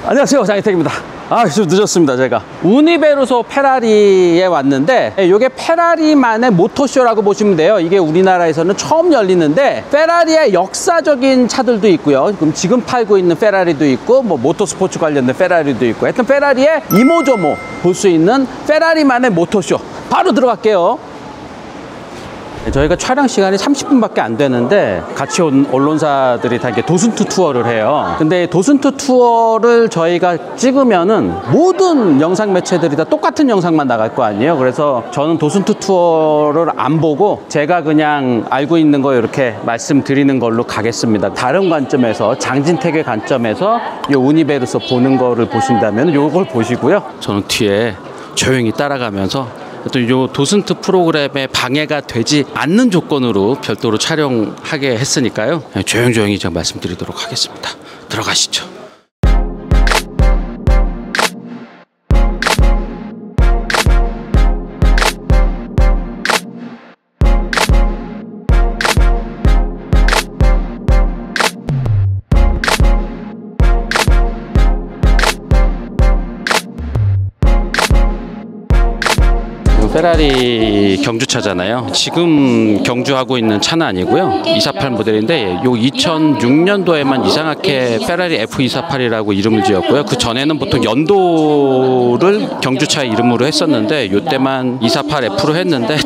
안녕하세요, 장희택입니다. 좀 늦었습니다. 제가 우니베르소 페라리에 왔는데, 이게 페라리만의 모터쇼라고 보시면 돼요. 이게 우리나라에서는 처음 열리는데, 페라리의 역사적인 차들도 있고요. 그럼 지금 팔고 있는 페라리도 있고, 뭐 모터스포츠 관련된 페라리도 있고, 하여튼 페라리의 이모저모 볼 수 있는 페라리만의 모터쇼, 바로 들어갈게요. 저희가 촬영 시간이 30분밖에 안 되는데, 같이 온 언론사들이 다 이렇게 도슨트 투어를 해요. 근데 도슨트 투어를 저희가 찍으면은 모든 영상 매체들이 다 똑같은 영상만 나갈 거 아니에요. 그래서 저는 도슨트 투어를 안 보고 제가 그냥 알고 있는 거 이렇게 말씀드리는 걸로 가겠습니다. 다른 관점에서, 장진택의 관점에서 이 우니베르소 보는 거를 보신다면 이걸 보시고요. 저는 뒤에 조용히 따라가면서 또 이 도슨트 프로그램에 방해가 되지 않는 조건으로 별도로 촬영하게 했으니까요. 조용조용히 제가 말씀드리도록 하겠습니다. 들어가시죠. 페라리 경주차잖아요. 지금 경주하고 있는 차는 아니고요. 248 모델인데, 요 2006년도에만 이상하게 페라리 F248이라고 이름을 지었고요. 그 전에는 보통 연도를 경주차 이름으로 했었는데, 요때만 248F로 했는데,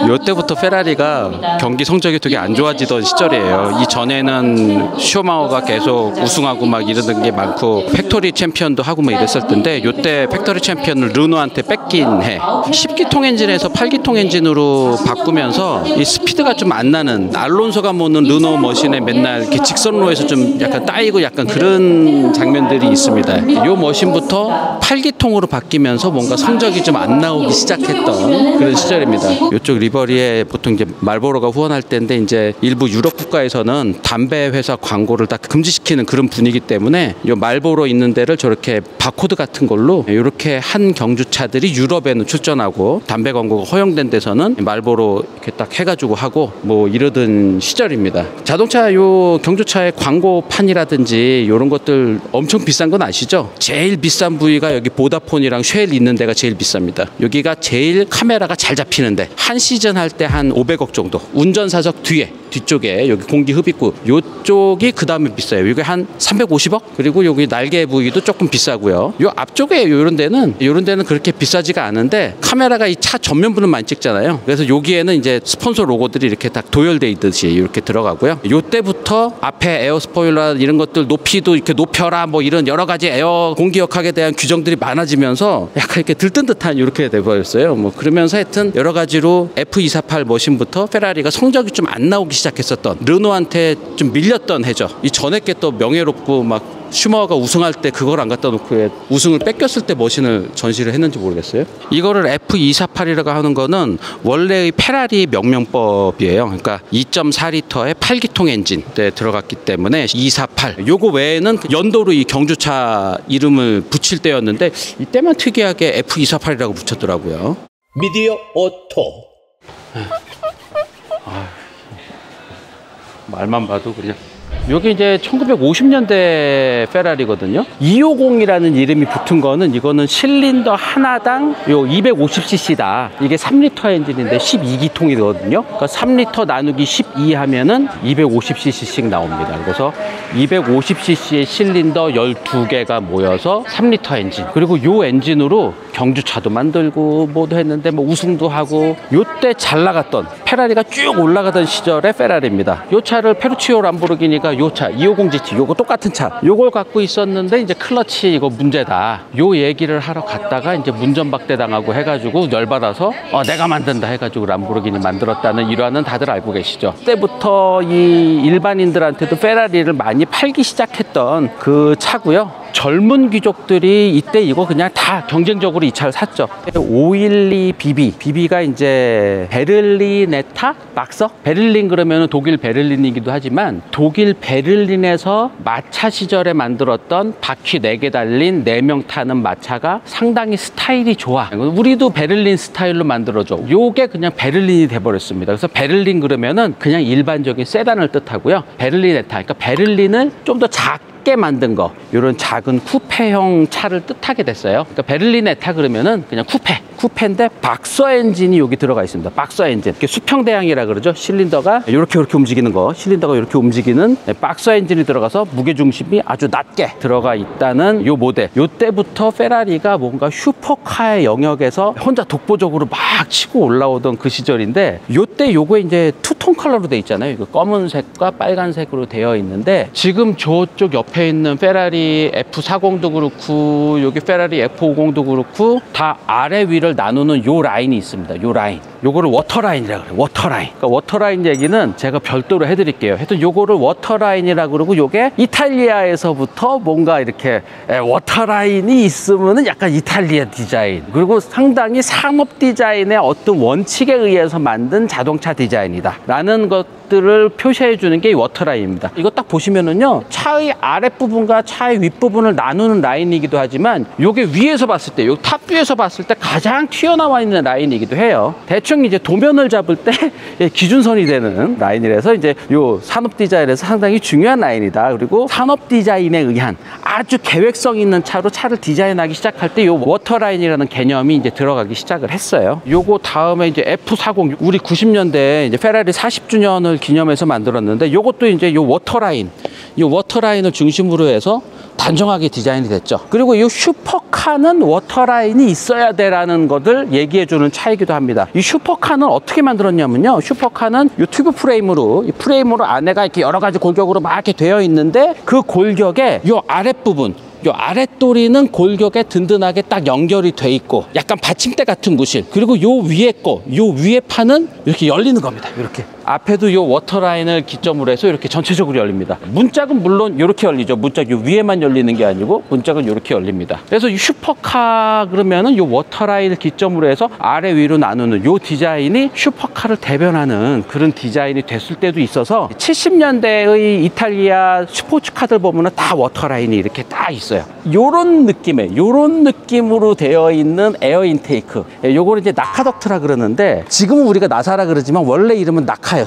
요때부터 페라리가 경기 성적이 되게 안 좋아지던 시절이에요. 이 전에는 슈마허가 계속 우승하고 막 이러던 게 많고, 팩토리 챔피언도 하고 막 이랬을 텐데, 요때 팩토리 챔피언을 르노한테 뺏긴 해. 10기통 엔진에서 8기통 엔진으로 바꾸면서 이 스피드가 좀 안 나는, 알론소가 모는 르노 머신에 맨날 이렇게 직선로에서 좀 약간 따이고 약간 그런 장면들이 있습니다. 이 머신부터 8기통으로 바뀌면서 뭔가 성적이 좀 안 나오기 시작했던 그런 시절입니다. 이쪽 리버리에 보통 이제 말보로가 후원할 때인데, 이제 일부 유럽 국가에서는 담배 회사 광고를 다 금지시키는 그런 분위기 때문에 이 말보로 있는 데를 저렇게 바코드 같은 걸로 이렇게 한 경주차들이 유럽에는 출전하고, 담배 광고가 허용된 데서는 말보로 이렇게 딱 해가지고 하고 뭐 이러던 시절입니다. 자동차 요 경주차의 광고판이라든지 이런 것들 엄청 비싼 건 아시죠? 제일 비싼 부위가 여기 보다폰이랑 쉘 있는 데가 제일 비쌉니다. 여기가 제일 카메라가 잘 잡히는데, 한 시즌 할 때 한 500억 정도, 운전사석 뒤쪽에 여기 공기 흡입구 요쪽이 그 다음에 비싸요. 이게 한 350억? 그리고 여기 날개 부위도 조금 비싸고요. 요 앞쪽에 요런 데는 그렇게 비싸지가 않은데, 카메라가 이 차 전면부는 많이 찍잖아요. 그래서 여기에는 이제 스폰서 로고들이 이렇게 딱 도열돼 있듯이 이렇게 들어가고요. 요때부터 앞에 에어 스포일러 이런 것들 높이도 이렇게 높여라 뭐 이런 여러 가지 에어 공기역학에 대한 규정들이 많아지면서 약간 이렇게 들뜬 듯한 이렇게 돼버렸어요. 뭐 그러면서 하여튼 여러 가지로 F248 머신부터 페라리가 성적이 좀 안 나오기 시작했었던, 르노한테 좀 밀렸던 해죠. 이 전에 게 또 명예롭고, 막 슈마허가 우승할 때 그걸 안 갖다 놓고 우승을 뺏겼을 때 머신을 전시를 했는지 모르겠어요. 이거를 F248이라고 하는 거는 원래의 페라리 명명법이에요. 그러니까 2.4리터의 8기통 엔진에 들어갔기 때문에 248. 요거 외에는 연도로 이 경주차 이름을 붙일 때였는데, 이때만 특이하게 F248이라고 붙였더라고요. 미디어 오토. 말만 봐도 그냥. 여기 이제 1950년대 페라리거든요. 250이라는 이름이 붙은 거는, 이거는 실린더 하나당 요 250cc다. 이게 3리터 엔진인데 12기통이거든요. 그러니까 3리터 나누기 12 하면은 250cc씩 나옵니다. 그래서 250cc의 실린더 12개가 모여서 3리터 엔진. 그리고 요 엔진으로 경주차도 만들고 뭐도 했는데, 뭐 우승도 하고, 요때 잘 나갔던 페라리가 쭉 올라가던 시절의 페라리입니다. 요 차를 페루치오 람보르기니가 요 차 250GT 요거 똑같은 차 요걸 갖고 있었는데, 이제 클러치 이거 문제다 요 얘기를 하러 갔다가 이제 문전박대 당하고 해가지고 열받아서 내가 만든다 해가지고 람보르기니 만들었다는 일화는 다들 알고 계시죠. 그때부터 이 일반인들한테도 페라리를 많이 팔기 시작했던 그 차고요. 젊은 귀족들이 이때 이거 그냥 다 경쟁적으로 이 차를 샀죠. 512 BB. BB가 이제 베를리네타 박서? 베를린 그러면 독일 베를린이기도 하지만, 독일 베를린에서 마차 시절에 만들었던 바퀴 4개 달린 4명 타는 마차가 상당히 스타일이 좋아. 우리도 베를린 스타일로 만들어줘. 요게 그냥 베를린이 돼버렸습니다. 그래서 베를린 그러면은 그냥 일반적인 세단을 뜻하고요. 베를리네타, 그러니까 베를린을 좀 더 작게 작게 만든 거, 이런 작은 쿠페형 차를 뜻하게 됐어요. 그러니까 베를리네타 그러면은 그냥 쿠페인데 박서 엔진이 여기 들어가 있습니다. 박서 엔진, 이렇게 수평대항이라 그러죠. 실린더가 이렇게 움직이는 거, 실린더가 이렇게 움직이는 박서 엔진이 들어가서 무게 중심이 아주 낮게 들어가 있다는 요 모델. 요때부터 페라리가 뭔가 슈퍼카의 영역에서 혼자 독보적으로 막 치고 올라오던 그 시절인데, 요때 요거 이제 투톤 컬러로 돼 있잖아요. 이거 검은색과 빨간색으로 되어 있는데, 지금 저쪽 옆에 있는 페라리 F40도 그렇고 여기 페라리 F50도 그렇고 다 아래 위를 나누는 요 라인이 있습니다. 요 라인, 요거를 워터라인이라고 그래요. 워터라인. 그러니까 워터라인 얘기는 제가 별도로 해드릴게요. 하여튼 요거를 워터라인이라고 그러고, 요게 이탈리아에서부터 뭔가 이렇게 워터라인이 있으면은 약간 이탈리아 디자인, 그리고 상당히 상업 디자인의 어떤 원칙에 의해서 만든 자동차 디자인이다 라는 것들을 표시해 주는 게 이 워터라인입니다. 이거 딱 보시면은요, 차의 아랫부분과 차의 윗부분을 나누는 라인이기도 하지만, 요게 위에서 봤을 때, 요 탑뷰에서 봤을 때 가장 튀어나와 있는 라인이기도 해요. 대충 이제 도면을 잡을 때 기준선이 되는 라인이라서 이제 요 산업 디자인에서 상당히 중요한 라인이다. 그리고 산업 디자인에 의한 아주 계획성 있는 차로 차를 디자인하기 시작할 때 요 워터라인이라는 개념이 이제 들어가기 시작을 했어요. 요거 다음에 이제 F40, 우리 90년대 이제 페라리 40주년을 기념해서 만들었는데, 요것도 이제 요 워터라인을 중심으로 해서 단정하게 디자인이 됐죠. 그리고 이 슈퍼카는 워터라인이 있어야 되라는 것을 얘기해주는 차이기도 합니다. 이 슈퍼카는 어떻게 만들었냐면요, 슈퍼카는 이 튜브 프레임으로, 이 프레임으로 안에가 이렇게 여러 가지 골격으로 막 이렇게 되어 있는데, 그 골격에 이 아랫부분, 요 아랫도리는 골격에 든든하게 딱 연결이 돼 있고 약간 받침대 같은 구실, 그리고 요 위에 요 위에 판은 이렇게 열리는 겁니다. 이렇게 앞에도 요 워터라인을 기점으로 해서 이렇게 전체적으로 열립니다. 문짝은 물론 이렇게 열리죠. 문짝 요 위에만 열리는 게 아니고 문짝은 이렇게 열립니다. 그래서 이 슈퍼카 그러면은 요 워터라인을 기점으로 해서 아래 위로 나누는 요 디자인이 슈퍼카를 대변하는 그런 디자인이 됐을 때도 있어서, 70년대의 이탈리아 스포츠카들 보면은 다 워터라인이 이렇게 딱 있어요. 요런 느낌으로 되어 있는 에어 인테이크, 요거를 이제 나카덕트라 그러는데, 지금은 우리가 나사라 그러지만 원래 이름은 나카였어요.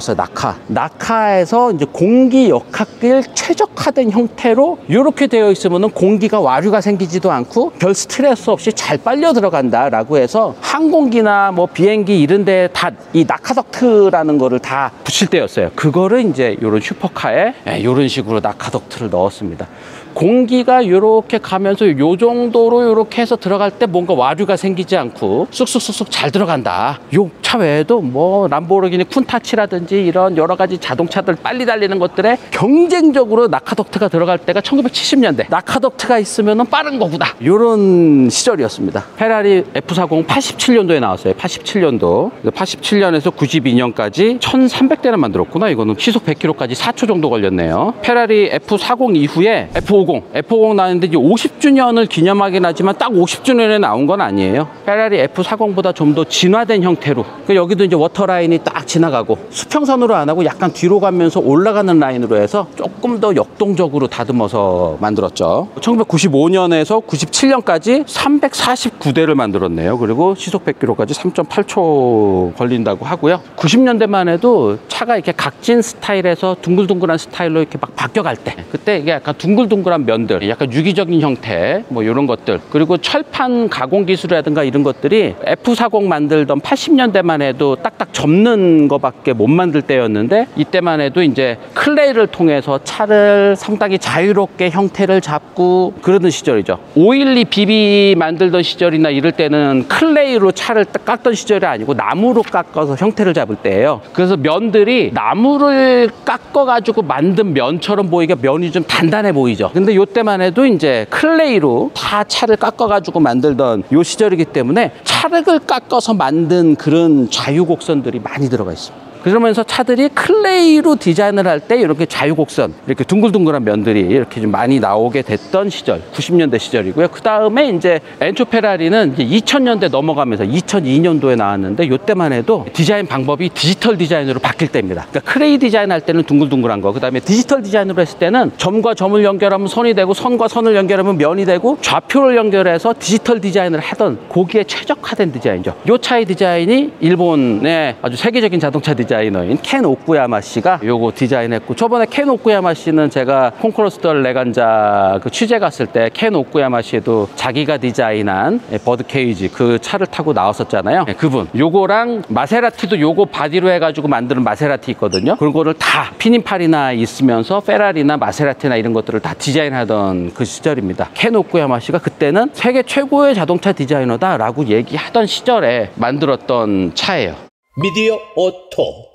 나카에서 이제 공기 역학길 최적화된 형태로 이렇게 되어 있으면은 공기가 와류가 생기지도 않고 별 스트레스 없이 잘 빨려 들어간다 라고 해서 항공기나 뭐 비행기 이런 데 다 이 나카덕트라는 거를 다 붙일 때였어요. 그거를 이제 요런 슈퍼카에 요런 식으로 나카덕트를 넣었습니다. 공기가 이렇게 가면서 요 정도로 이렇게 해서 들어갈 때 뭔가 와류가 생기지 않고 쑥쑥쑥쑥 잘 들어간다. 요 차 외에도 뭐 람보르기니 쿤타치라든지 이런 여러 가지 자동차들 빨리 달리는 것들에 경쟁적으로 나카덕트가 들어갈 때가 1970년대. 나카덕트가 있으면 빠른 거구나, 요런 시절이었습니다. 페라리 F40 87년도에 나왔어요. 87년도. 87년에서 92년까지 1300대나 만들었구나. 이거는 시속 100km까지 4초 정도 걸렸네요. 페라리 F40 이후에 F50 나왔는데 이제 50주년을 기념하긴 하지만 딱 50주년에 나온 건 아니에요. 페라리 F40보다 좀 더 진화된 형태로, 여기도 이제 워터라인이 딱 지나가고 수평선으로 안 하고 약간 뒤로 가면서 올라가는 라인으로 해서 조금 더 역동적으로 다듬어서 만들었죠. 1995년에서 97년까지 349대를 만들었네요. 그리고 시속 100km까지 3.8초 걸린다고 하고요. 90년대만 해도 차가 이렇게 각진 스타일에서 둥글둥글한 스타일로 이렇게 막 바뀌어갈 때, 그때 이게 약간 둥글둥글한 면들, 약간 유기적인 형태, 뭐 이런 것들, 그리고 철판 가공 기술이라든가 이런 것들이 F40 만들던 80년대만 해도 딱딱 접는 거밖에 못 만들 때였는데, 이때만 해도 이제 클레이를 통해서 차를 상당히 자유롭게 형태를 잡고 그러던 시절이죠. 512 BB 만들던 시절이나 이럴 때는 클레이로 차를 깎던 시절이 아니고 나무로 깎아서 형태를 잡을 때예요. 그래서 면들이 나무를 깎아가지고 만든 면처럼 보이게 면이 좀 단단해 보이죠. 근데 이때만 해도 이제 클레이로 다 차를 깎아가지고 만들던 요 시절이기 때문에 차력을 깎아서 만든 그런 자유곡선들이 많이 들어가 있습니다. 그러면서 차들이 클레이로 디자인을 할 때 이렇게 자유곡선, 이렇게 둥글둥글한 면들이 이렇게 좀 많이 나오게 됐던 시절, 90년대 시절이고요. 그 다음에 이제 엔초 페라리는 이제 2000년대 넘어가면서 2002년도에 나왔는데, 이때만 해도 디자인 방법이 디지털 디자인으로 바뀔 때입니다. 그러니까 클레이 디자인 할 때는 둥글둥글한 거, 그 다음에 디지털 디자인으로 했을 때는 점과 점을 연결하면 선이 되고 선과 선을 연결하면 면이 되고 좌표를 연결해서 디지털 디자인을 하던 거기에 최적화된 디자인이죠. 이 차의 디자인이 일본의 아주 세계적인 자동차 디자인 디자이너인 켄 오쿠야마 씨가 요거 디자인했고, 저번에 켄 오쿠야마 씨는 제가 콘크로스터 레간자 그 취재 갔을 때 켄 오쿠야마 씨도 자기가 디자인한 버드 케이지 그 차를 타고 나왔었잖아요. 그분 요거랑 마세라티도 요거 바디로 해가지고 만드는 마세라티 있거든요. 그런 거를 다 피닌팔이나 있으면서 페라리나 마세라티나 이런 것들을 다 디자인하던 그 시절입니다. 켄 오쿠야마 씨가 그때는 세계 최고의 자동차 디자이너다 라고 얘기하던 시절에 만들었던 차예요. 미디어 오토.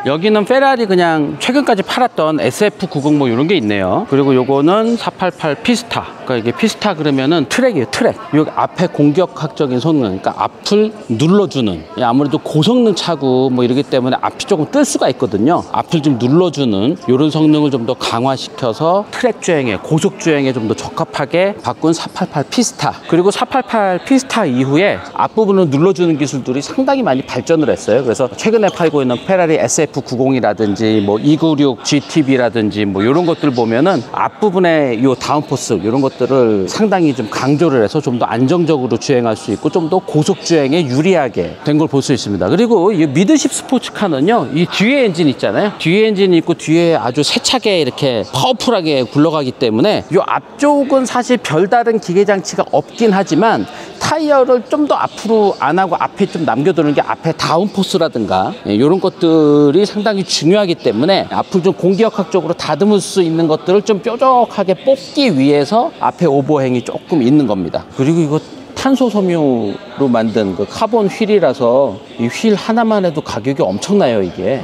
여기는 페라리 그냥 최근까지 팔았던 SF90 뭐 이런 게 있네요. 그리고 요거는 488 피스타. 그러니까 이게 피스타 그러면은 트랙이에요, 트랙. 여기 앞에 공격학적인 성능, 그러니까 앞을 눌러주는, 아무래도 고성능 차고 뭐 이러기 때문에 앞이 조금 뜰 수가 있거든요. 앞을 좀 눌러주는 이런 성능을 좀 더 강화시켜서 트랙 주행에, 고속 주행에 좀 더 적합하게 바꾼 488 피스타. 그리고 488 피스타 이후에 앞부분을 눌러주는 기술들이 상당히 많이 발전을 했어요. 그래서 최근에 팔고 있는 페라리 SF90이라든지 뭐 296 GTB라든지 뭐 이런 것들 보면은 앞부분에 요 다운포스 이런 것들을 상당히 좀 강조를 해서 좀 더 안정적으로 주행할 수 있고 좀 더 고속 주행에 유리하게 된 걸 볼 수 있습니다. 그리고 이 미드십 스포츠카는요, 이 뒤에 엔진 있잖아요. 뒤에 엔진이 있고 뒤에 아주 세차게 이렇게 파워풀하게 굴러가기 때문에 이 앞쪽은 사실 별다른 기계 장치가 없긴 하지만 타이어를 좀 더 앞으로 안 하고 앞에 좀 남겨두는 게 앞에 다운포스라든가 이런 것들이 상당히 중요하기 때문에 앞을 좀 공기역학적으로 다듬을 수 있는 것들을 좀 뾰족하게 뽑기 위해서 앞에 오버행이 조금 있는 겁니다. 그리고 이거 탄소 섬유로 만든 그 카본 휠이라서 이 휠 하나만 해도 가격이 엄청나요, 이게.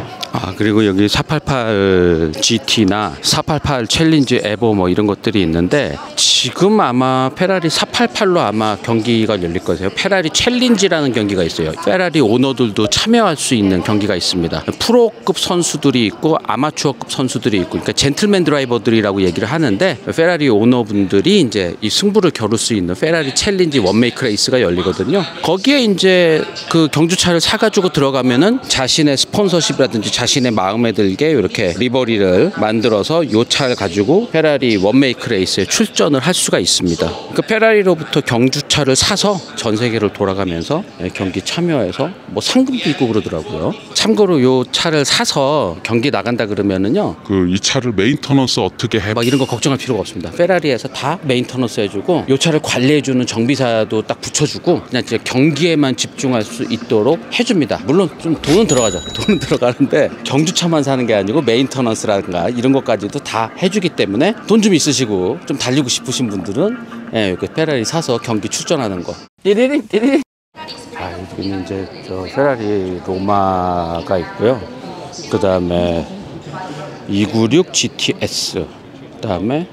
그리고 여기 488 GT나 488 챌린지 에보 뭐 이런 것들이 있는데, 지금 아마 페라리 488로 아마 경기가 열릴 거세요. 페라리 챌린지라는 경기가 있어요. 페라리 오너들도 참여할 수 있는 경기가 있습니다. 프로급 선수들이 있고 아마추어급 선수들이 있고, 그러니까 젠틀맨 드라이버들이라고 얘기를 하는데, 페라리 오너분들이 이제 이 승부를 겨룰 수 있는 페라리 챌린지 원메이크 레이스가 열리거든요. 거기에 이제 그 경주차를 사가지고 들어가면은 자신의 스폰서십이라든지 자신의 마음에 들게 이렇게 리버리를 만들어서 이 차를 가지고 페라리 원메이크 레이스에 출전을 할 수가 있습니다. 그 페라리로부터 경주차를 사서 전 세계를 돌아가면서 경기 참여해서 뭐 상금도 있고 그러더라고요. 참고로 이 차를 사서 경기 나간다 그러면은요, 이 차를 메인터넌스 어떻게 해? 막 이런 거 걱정할 필요가 없습니다. 페라리에서 다 메인터넌스 해주고 이 차를 관리해주는 정비사도 딱 붙여주고 그냥 이제 경기에만 집중할 수 있도록 해줍니다. 물론 좀 돈은 들어가죠. 돈은 들어가는데 경주차만 사는 게 아니고 메인터넌스라든가 이런 것까지도 다 해주기 때문에 돈 좀 있으시고 좀 달리고 싶으신 분들은 그 페라리 사서 경기 출전하는 거. 띠리링 띠리링. 여기는 이제 저 페라리 로마가 있고요. 그 다음에 296 GTS, 그 다음에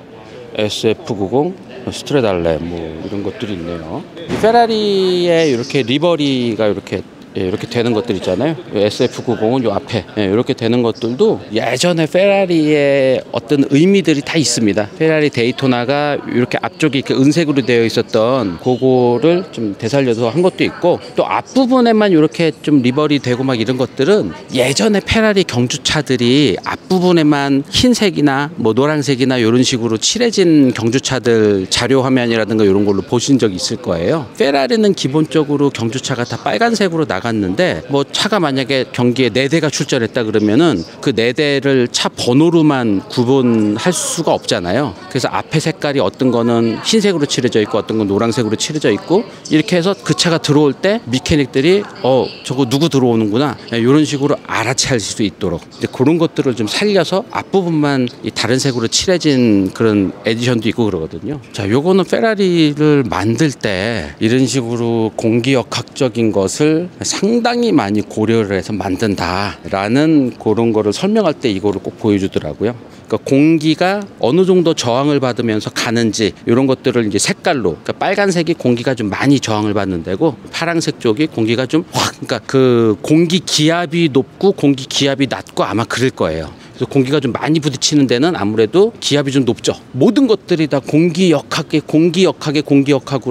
SF90 스트레달레 뭐 이런 것들이 있네요. 이 페라리의 이렇게 리버리가 이렇게 되는 것들 있잖아요. SF90은 요 앞에 이렇게 되는 것들도 예전에 페라리의 어떤 의미들이 다 있습니다. 페라리 데이토나가 이렇게 앞쪽이 이렇게 은색으로 되어 있었던 그거를 좀 되살려서 한 것도 있고, 또 앞부분에만 이렇게 좀 리버리 되고 막 이런 것들은 예전에 페라리 경주차들이 앞부분에만 흰색이나 뭐 노란색이나 이런 식으로 칠해진 경주차들 자료 화면이라든가 이런 걸로 보신 적이 있을 거예요. 페라리는 기본적으로 경주차가 다 빨간색으로 나갔는데, 뭐 차가 만약에 경기에 4대가 출전했다 그러면은 그 4대를 차 번호로만 구분할 수가 없잖아요. 그래서 앞에 색깔이 어떤 거는 흰색으로 칠해져 있고 어떤 건 노란색으로 칠해져 있고, 이렇게 해서 그 차가 들어올 때 미케닉들이 저거 누구 들어오는구나 이런 식으로 알아챌 수 있도록 이제 그런 것들을 좀 살려서 앞부분만 이 다른 색으로 칠해진 그런 에디션도 있고 그러거든요. 자, 요거는 페라리를 만들 때 이런 식으로 공기역학적인 것을 상당히 많이 고려를 해서 만든다라는 그런 거를 설명할 때 이거를 꼭 보여주더라고요. 그러니까 공기가 어느 정도 저항을 받으면서 가는지 이런 것들을 이제 색깔로, 그러니까 빨간색이 공기가 좀 많이 저항을 받는 데고, 파란색 쪽이 공기가 좀 그러니까 그 공기 기압이 높고 공기 기압이 낮고 아마 그럴 거예요. 그래서 공기가 좀 많이 부딪히는 데는 아무래도 기압이 좀 높죠. 모든 것들이 다 공기역학으로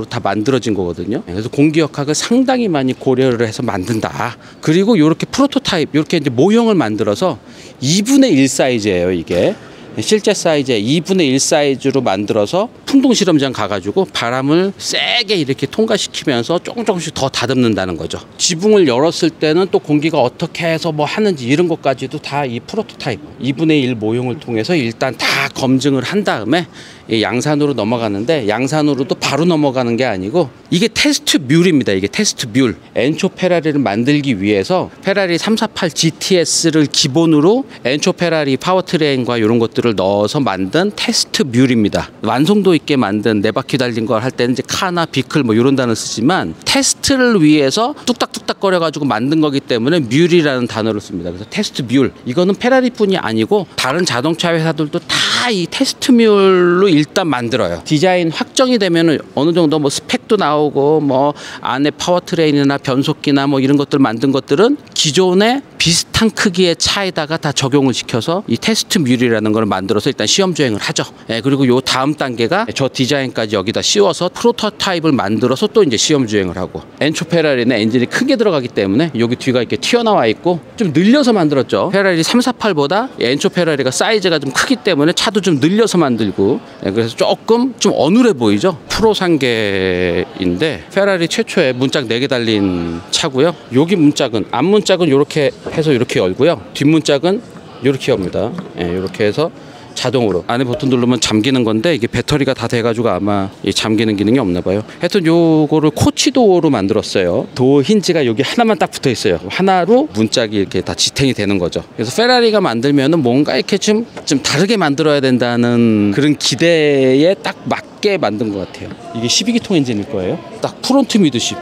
다 만들어진 거거든요. 그래서 공기역학을 상당히 많이 고려를 해서 만든다. 그리고 이렇게 프로토타입, 이렇게 이제 모형을 만들어서 2분의 1 사이즈예요, 이게. 실제 사이즈의 2분의 1 사이즈로 만들어서 풍동 실험장 가가지고 바람을 세게 이렇게 통과시키면서 조금씩 더 다듬는다는 거죠. 지붕을 열었을 때는 또 공기가 어떻게 해서 뭐 하는지 이런 것까지도 다 이 프로토타입 2분의 1 모형을 통해서 일단 다 검증을 한 다음에 이 양산으로 넘어가는데, 양산으로도 바로 넘어가는 게 아니고 이게 테스트 뮬입니다. 이게 테스트 뮬. 엔초 페라리를 만들기 위해서 페라리 348 GTS를 기본으로 엔초 페라리 파워트레인과 이런 것들을 넣어서 만든 테스트 뮬입니다. 완성도 있게 만든 4바퀴 달린 걸 할 때는 이제 카나 비클 뭐 이런 단어 쓰지만 테스트를 위해서 뚝딱뚝딱 거려가지고 만든 거기 때문에 뮬이라는 단어를 씁니다. 그래서 테스트 뮬. 이거는 페라리뿐이 아니고 다른 자동차 회사들도 다 이 테스트 뮬로 일단 만들어요. 디자인 확정이 되면은 어느 정도 뭐 스펙도 나오고 뭐 안에 파워트레인이나 변속기나 뭐 이런 것들 만든 것들은 기존의 비슷한 크기의 차에다가 다 적용을 시켜서 이 테스트 뮬이라는 걸 만들어서 일단 시험 주행을 하죠. 예, 그리고 요 다음 단계가 저 디자인까지 여기다 씌워서 프로토타입을 만들어서 또 이제 시험 주행을 하고, 엔초 페라리는 엔진이 크게 들어가기 때문에 여기 뒤가 이렇게 튀어나와 있고 좀 늘려서 만들었죠. 페라리 348보다 엔초 페라리가 사이즈가 좀 크기 때문에 차도 좀 늘려서 만들고, 예, 그래서 조금 좀 어눌해 보이죠. 프로상계인데 페라리 최초의 문짝 4개 달린 차고요. 여기 문짝은 앞 문짝은 이렇게 해서 이렇게 열고요. 뒷 문짝은 이렇게 엽니다. 예, 이렇게 해서 자동으로 안에 버튼 누르면 잠기는 건데 이게 배터리가 다 돼가지고 아마 이 잠기는 기능이 없나 봐요. 하여튼 요거를 코치도어로 만들었어요. 도어 힌지가 여기 하나만 딱 붙어 있어요. 하나로 문짝이 이렇게 다 지탱이 되는 거죠. 그래서 페라리가 만들면은 뭔가 이렇게 좀 다르게 만들어야 된다는 그런 기대에 딱 맞게 만든 것 같아요. 이게 12기통 엔진일 거예요. 딱 프론트 미드십.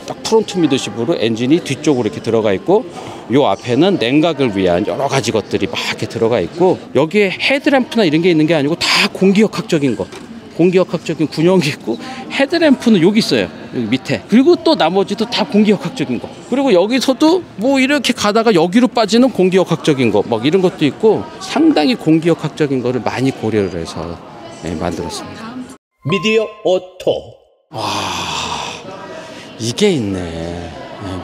딱 프론트 미드십으로 엔진이 뒤쪽으로 이렇게 들어가 있고, 요 앞에는 냉각을 위한 여러 가지 것들이 막 이렇게 들어가 있고, 여기에 헤드램프나 이런 게 있는 게 아니고 다 공기역학적인 거, 공기역학적인 군용이 있고, 헤드램프는 여기 있어요. 여기 밑에. 그리고 또 나머지도 다 공기역학적인 거. 그리고 여기서도 뭐 이렇게 가다가 여기로 빠지는 공기역학적인 거, 막 이런 것도 있고, 상당히 공기역학적인 거를 많이 고려를 해서 만들었습니다. 미디어 오토. 이게 있네.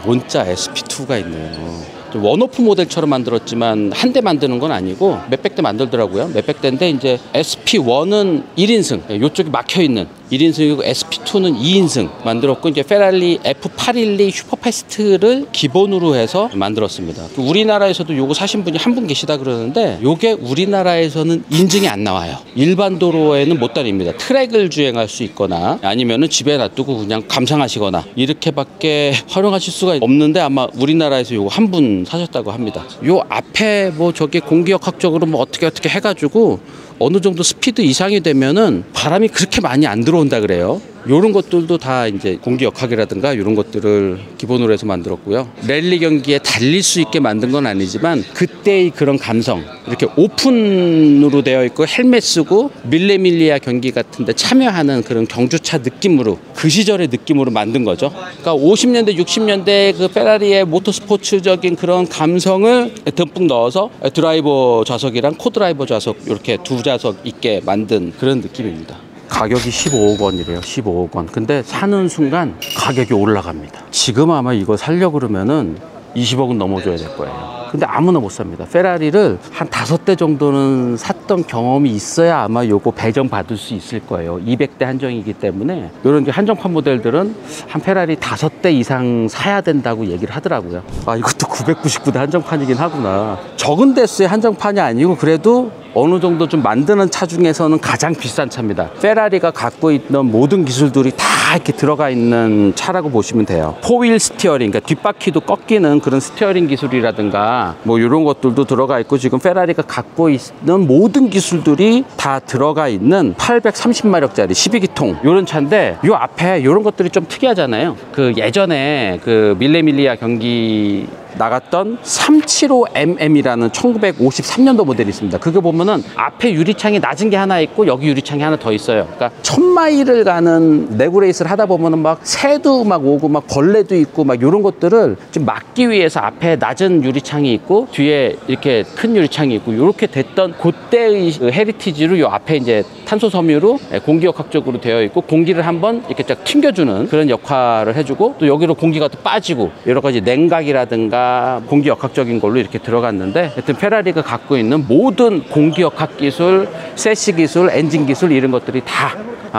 몬짜 SP2가 있네요. 원오프 모델처럼 만들었지만 한 대 만드는 건 아니고 몇백 대 만들더라고요. 몇백 대인데 이제 SP1은 1인승, 이쪽이 막혀있는 1인승이고 SP2는 2인승 만들었고, 이제 페라리 F812 슈퍼패스트를 기본으로 해서 만들었습니다. 우리나라에서도 요거 사신 분이 한 분 계시다 그러는데 요게 우리나라에서는 인증이 안 나와요. 일반 도로에는 못 다닙니다. 트랙을 주행할 수 있거나 아니면은 집에 놔두고 그냥 감상하시거나 이렇게밖에 활용하실 수가 없는데, 아마 우리나라에서 요거 한 분 사셨다고 합니다. 요 앞에 뭐 저게 공기역학적으로 뭐 어떻게 해가지고 어느 정도 스피드 이상이 되면은 바람이 그렇게 많이 안 들어온다 그래요. 요런 것들도 다 이제 공기역학이라든가 이런 것들을 기본으로 해서 만들었고요. 랠리 경기에 달릴 수 있게 만든 건 아니지만 그때의 그런 감성, 이렇게 오픈으로 되어 있고 헬멧 쓰고 밀레밀리아 경기 같은 데 참여하는 그런 경주차 느낌으로, 그 시절의 느낌으로 만든 거죠. 그러니까 50년대 60년대 그 페라리의 모터스포츠적인 그런 감성을 듬뿍 넣어서 드라이버 좌석이랑 코드라이버 좌석 이렇게 두 좌석 있게 만든 그런 느낌입니다. 가격이 15억 원이래요. 15억 원. 근데 사는 순간 가격이 올라갑니다. 지금 아마 이거 살려고 그러면은 20억은 넘어줘야 될 거예요. 근데 아무나 못 삽니다. 페라리를 한 5대 정도는 샀던 경험이 있어야 아마 요거 배정 받을 수 있을 거예요. 200대 한정이기 때문에 이런 한정판 모델들은 한 페라리 5대 이상 사야 된다고 얘기를 하더라고요. 아, 이것도 999대 한정판이긴 하구나. 적은 대수의 한정판이 아니고 그래도 어느 정도 좀 만드는 차 중에서는 가장 비싼 차입니다. 페라리가 갖고 있는 모든 기술들이 다 이렇게 들어가 있는 차라고 보시면 돼요. 포윌 스티어링, 그러니까 뒷바퀴도 꺾이는 그런 스티어링 기술이라든가 뭐 이런 것들도 들어가 있고, 지금 페라리가 갖고 있는 모든 기술들이 다 들어가 있는 830마력짜리 12기통 이런 차인데, 이 앞에 이런 것들이 좀 특이하잖아요. 그 예전에 그 밀레밀리아 경기 나갔던 375mm이라는 1953년도 모델이 있습니다. 그게 보면은 앞에 유리창이 낮은 게 하나 있고 여기 유리창이 하나 더 있어요. 그러니까 1000마일을 가는 레그레이스를 하다 보면은 막 새도 막 오고 막 벌레도 있고 막 이런 것들을 좀 막기 위해서 앞에 낮은 유리창이 있고 뒤에 이렇게 큰 유리창이 있고 이렇게 됐던 그때의 그 헤리티지로 요 앞에 이제 탄소 섬유로 공기역학적으로 되어 있고 공기를 한번 이렇게 쫙 튕겨주는 그런 역할을 해주고, 또 여기로 공기가 또 빠지고 여러 가지 냉각이라든가 공기역학적인 걸로 이렇게 들어갔는데, 하여튼 페라리가 갖고 있는 모든 공기역학 기술, 세시 기술, 엔진 기술 이런 것들이 다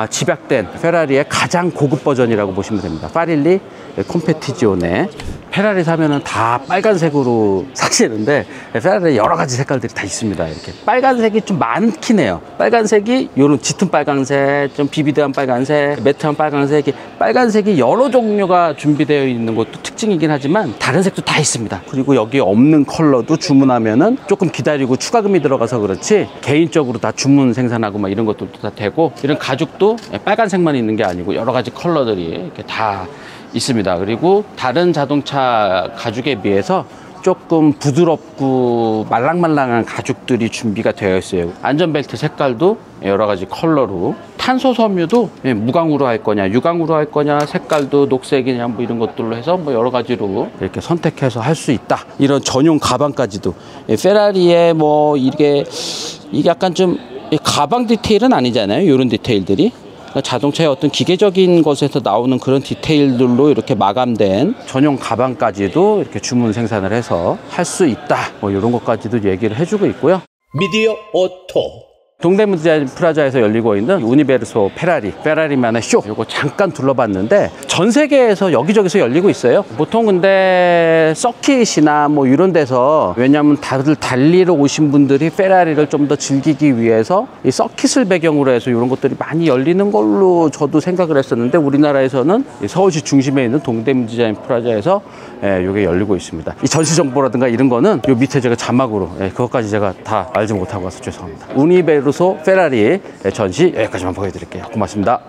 집약된 페라리의 가장 고급 버전이라고 보시면 됩니다. 파릴리 콤페티지오네. 페라리 사면은 다 빨간색으로 사시는데 페라리 여러 가지 색깔들이 다 있습니다. 이렇게 빨간색이 좀 많긴 해요. 빨간색이 요런 짙은 빨간색, 좀 비비드한 빨간색, 매트한 빨간색이 빨간색이 여러 종류가 준비되어 있는 것도 특징이긴 하지만 다른 색도 다 있습니다. 그리고 여기 없는 컬러도 주문하면은 조금 기다리고 추가금이 들어가서 그렇지 개인적으로 다 주문 생산하고 막 이런 것들도 다 되고, 이런 가죽도 빨간색만 있는 게 아니고 여러 가지 컬러들이 이렇게 다 있습니다. 그리고 다른 자동차 가죽에 비해서 조금 부드럽고 말랑말랑한 가죽들이 준비가 되어 있어요. 안전벨트 색깔도 여러 가지 컬러로, 탄소 섬유도 무광으로 할 거냐 유광으로 할 거냐, 색깔도 녹색이냐 뭐 이런 것들로 해서 뭐 여러 가지로 이렇게 선택해서 할 수 있다. 이런 전용 가방까지도 페라리의 뭐 이게 약간 좀 가방 디테일은 아니잖아요. 이런 디테일들이 자동차의 어떤 기계적인 것에서 나오는 그런 디테일들로 이렇게 마감된 전용 가방까지도 이렇게 주문 생산을 해서 할 수 있다. 뭐 이런 것까지도 얘기를 해주고 있고요. 미디어 오토. 동대문 디자인 프라자에서 열리고 있는 우니베르소 페라리만의 쇼, 이거 잠깐 둘러봤는데 전 세계에서 여기저기서 열리고 있어요. 보통 근데 서킷이나 뭐 이런 데서, 왜냐하면 다들 달리러 오신 분들이 페라리를 좀 더 즐기기 위해서 이 서킷을 배경으로 해서 이런 것들이 많이 열리는 걸로 저도 생각을 했었는데, 우리나라에서는 서울시 중심에 있는 동대문 디자인 프라자에서 이게 열리고 있습니다. 이 전시 정보라든가 이런 거는 요 밑에 제가 자막으로 그것까지 제가 다 알지 못하고 와서 죄송합니다. 우니베르소 페라리 전시 여기까지만 보여드릴게요. 고맙습니다.